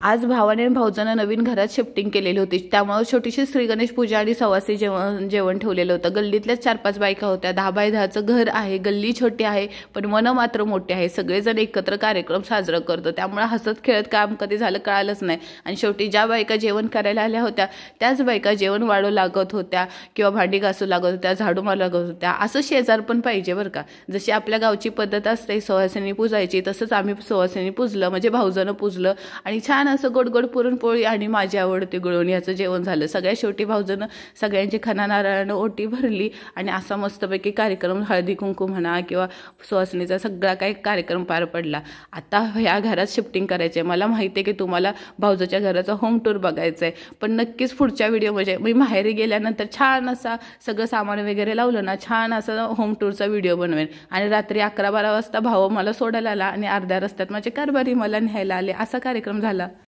आज भावाने आणि भाऊजानं नवीन घरात शिफ्टिंग केलेली होती, त्यामुळे छोटीशी श्री गणेश पूजा आणि सवासी जेवण ठेवलेलं होतं। गल्लीतल्याच 4-5 बायका होत्या। 10 बाय 10चं घर आहे, गल्ली छोटी आहे पण मन मात्र मोठे आहे। सगळेजण एकत्र कार्यक्रम साजरा करतो, त्यामुळे हसत खेळत काम कधी झालं कळालंच नाही। आणि शेवटी ज्या बायका जेवण करायला आल्या होत्या त्याच बायका जेवण वाढू लागत होत्या किंवा भांडी घासू लागत होत्या, झाडू मारू लागत होत्या। असं शेजार पण पाहिजे बरं का। जशी आपल्या गावची पद्धत असते सवासिनी पूजायची, तसंच आम्ही सवासिनी पूजलं, म्हणजे भाऊजानं पूजलं आणि छान असं गोड गोड पुरणपोळी आणि माझी आवडते गुळवणी याचं जेवण झालं। सगळ्या शेवटी भाऊजानं सगळ्यांची खना नारळानं ओटी भरली आणि असा मस्तपैकी कार्यक्रम, हळदी कुंकू म्हणा किंवा सुवासिनीचा सगळा काही कार्यक्रम पार पडला। आता ह्या घरात शिफ्टिंग करायचं आहे। मला माहिती आहे की तुम्हाला भाऊजाच्या घराचा होम टूर बघायचं आहे, पण नक्कीच पुढच्या व्हिडिओमध्ये मी माहेरी गेल्यानंतर छान असा सगळं सामान वगैरे लावलं ना, छान असा होम टूरचा व्हिडिओ बनवेन। आणि रात्री 11-12 वाजता भाऊ मला सोडायला आला आणि अर्ध्या रस्त्यात माझे कारभारी मला न्यायला आले। असा कार्यक्रम झाला।